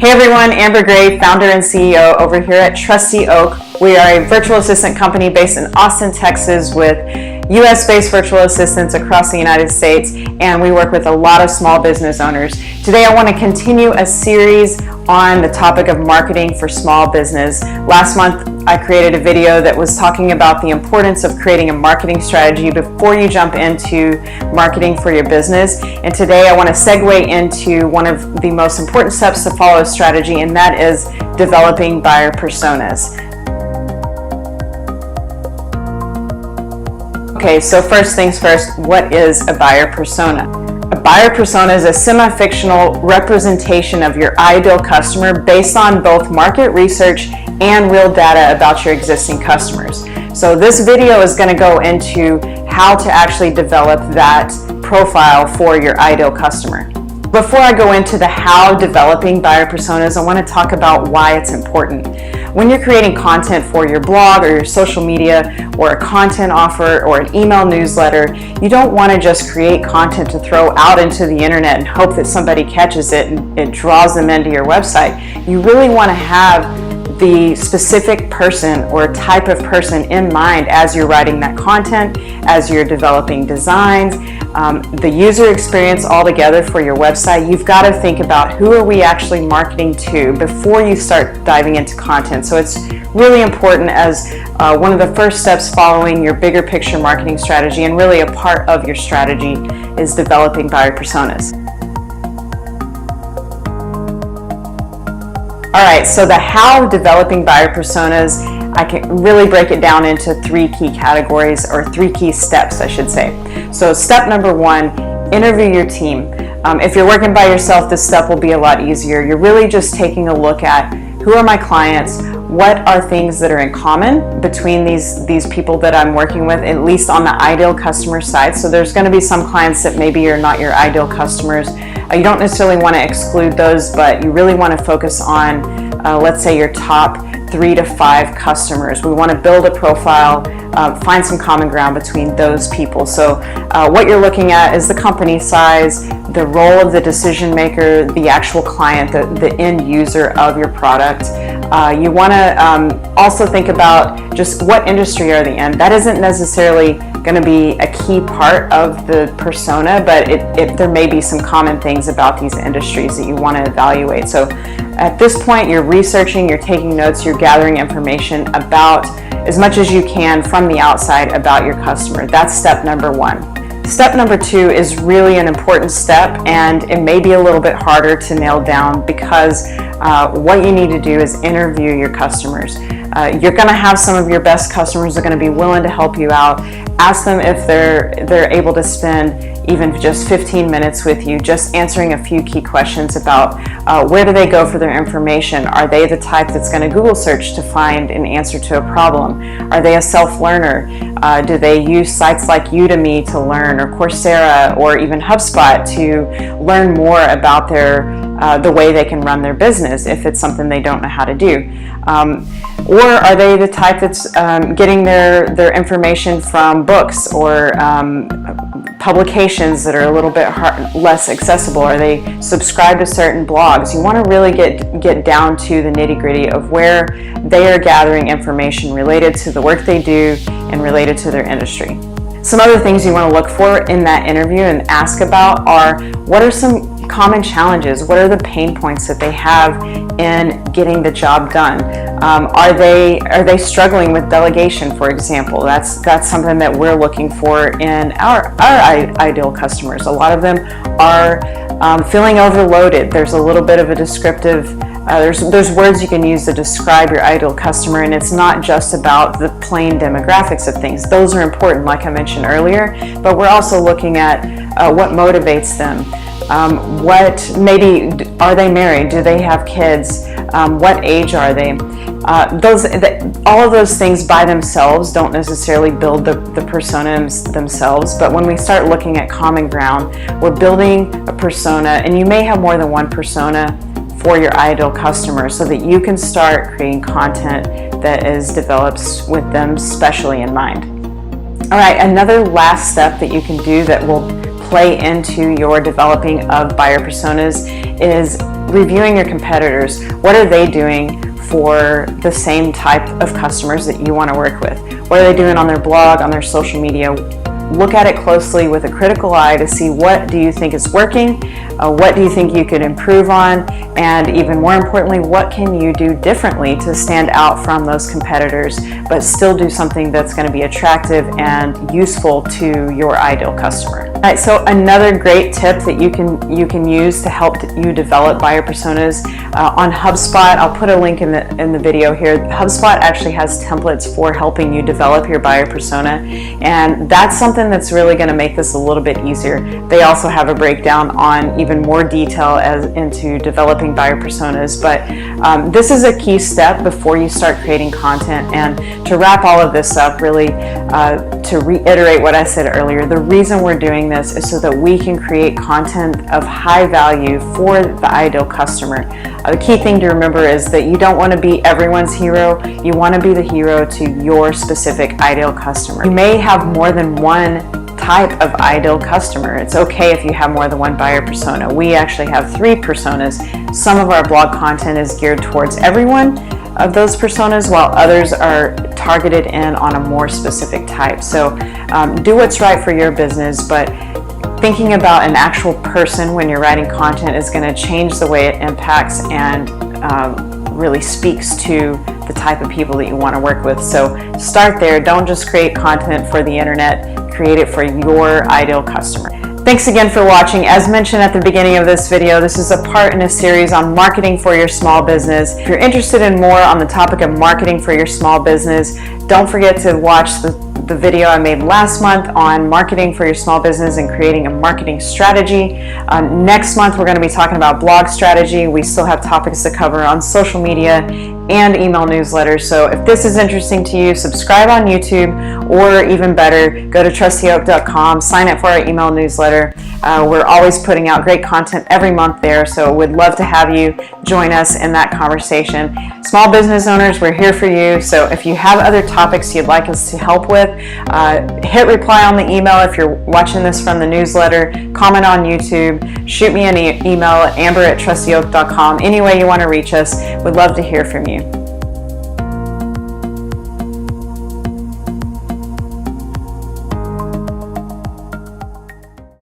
Hey everyone, Amber Gray, founder and CEO over here at Trusty Oak. We are a virtual assistant company based in Austin, Texas with US-based virtual assistants across the United States, and we work with a lot of small business owners. Today I want to continue a series on the topic of marketing for small business. Last month I created a video that was talking about the importance of creating a marketing strategy before you jump into marketing for your business. And today I want to segue into one of the most important steps to follow a strategy, and that is developing buyer personas. Okay, so first things first, what is a buyer persona? A buyer persona is a semi-fictional representation of your ideal customer based on both market research and real data about your existing customers. So this video is going to go into how to actually develop that profile for your ideal customer. Before I go into the how developing buyer personas, I want to talk about why it's important. When you're creating content for your blog or your social media or a content offer or an email newsletter, you don't want to just create content to throw out into the internet and hope that somebody catches it and it draws them into your website. You really want to have the specific person or type of person in mind as you're writing that content, as you're developing designs, the user experience altogether for your website. You've got to think about who are we actually marketing to before you start diving into content. So it's really important as one of the first steps following your bigger picture marketing strategy, and really a part of your strategy is developing buyer personas. All right, so the how developing buyer personas, I can really break it down into three key categories, or three key steps, I should say. So step number one, interview your team. If you're working by yourself, this step will be a lot easier. You're really just taking a look at who are my clients, what are things that are in common between these people that I'm working with, at least on the ideal customer side. So there's going to be some clients that maybe are not your ideal customers. You don't necessarily want to exclude those, but you really want to focus on, let's say, your top 3 to 5 customers. We want to build a profile, find some common ground between those people. So what you're looking at is the company size, the role of the decision maker, the actual client, the end user of your product. You want to also think about just what industry are they in. That isn't necessarily going to be a key part of the persona, but there may be some common things about these industries that you want to evaluate. So at this point, you're researching, you're taking notes, you're gathering information about as much as you can from the outside about your customer. That's step number one. Step number two is really an important step, and it may be a little bit harder to nail down because what you need to do is interview your customers. You're going to have some of your best customers are going to be willing to help you out. Ask them if they're able to spend even just 15 minutes with you, just answering a few key questions about where do they go for their information? Are they the type that's going to Google search to find an answer to a problem? Are they a self-learner? Do they use sites like Udemy to learn, or Coursera, or even HubSpot to learn more about the way they can run their business if it's something they don't know how to do? Or are they the type that's getting their information from books or publications that are a little bit less accessible? Are they subscribed to certain blogs? You want to really get down to the nitty-gritty of where they are gathering information related to the work they do and related to their industry. Some other things you want to look for in that interview and ask about are, what are some common challenges? What are the pain points that they have in getting the job done? Are they struggling with delegation, for example? That's something that we're looking for in our ideal customers. A lot of them are feeling overloaded. There's a little bit of a descriptive, there's words you can use to describe your ideal customer, and it's not just about the plain demographics of things. Those are important, like I mentioned earlier, but we're also looking at what motivates them. Are they married? Do they have kids? What age are they? All of those things by themselves don't necessarily build the personas themselves, but when we start looking at common ground, we're building a persona, and you may have more than one persona for your ideal customer, so that you can start creating content that is developed with them specially in mind. All right, another last step that you can do that will play into your developing of buyer personas is reviewing your competitors. What are they doing for the same type of customers that you want to work with? What are they doing on their blog, on their social media? Look at it closely with a critical eye to see what do you think is working, what do you think you could improve on, and even more importantly, what can you do differently to stand out from those competitors, but still do something that's going to be attractive and useful to your ideal customer. All right, so another great tip that you can use to help you develop buyer personas on HubSpot. I'll put a link in the video here. HubSpot actually has templates for helping you develop your buyer persona, and that's something that's really going to make this a little bit easier. They also have a breakdown on even more detail as into developing buyer personas, but this is a key step before you start creating content. And to wrap all of this up, really to reiterate what I said earlier, the reason we're doing this is so that we can create content of high value for the ideal customer. The key thing to remember is that you don't want to be everyone's hero. You want to be the hero to your specific ideal customer. You may have more than one type of ideal customer. It's okay if you have more than one buyer persona. We actually have 3 personas. Some of our blog content is geared towards everyone of those personas, while others are targeted in on a more specific type. So do what's right for your business, but thinking about an actual person when you're writing content is going to change the way it impacts and really speaks to the type of people that you want to work with. So start there. Don't just create content for the internet. Create it for your ideal customer. Thanks again for watching. As mentioned at the beginning of this video, this is a part in a series on marketing for your small business. If you're interested in more on the topic of marketing for your small business, don't forget to watch the video I made last month on marketing for your small business and creating a marketing strategy. Next month, we're going to be talking about blog strategy. We still have topics to cover on social media and email newsletters. So if this is interesting to you, subscribe on YouTube, or even better, go to trustyoak.com, sign up for our email newsletter. We're always putting out great content every month there, so we'd love to have you join us in that conversation. Small business owners, we're here for you. So if you have other topics you'd like us to help with, hit reply on the email if you're watching this from the newsletter, comment on YouTube, shoot me an email at amber@trustyoak.com. Any way you want to reach us, we'd love to hear from you.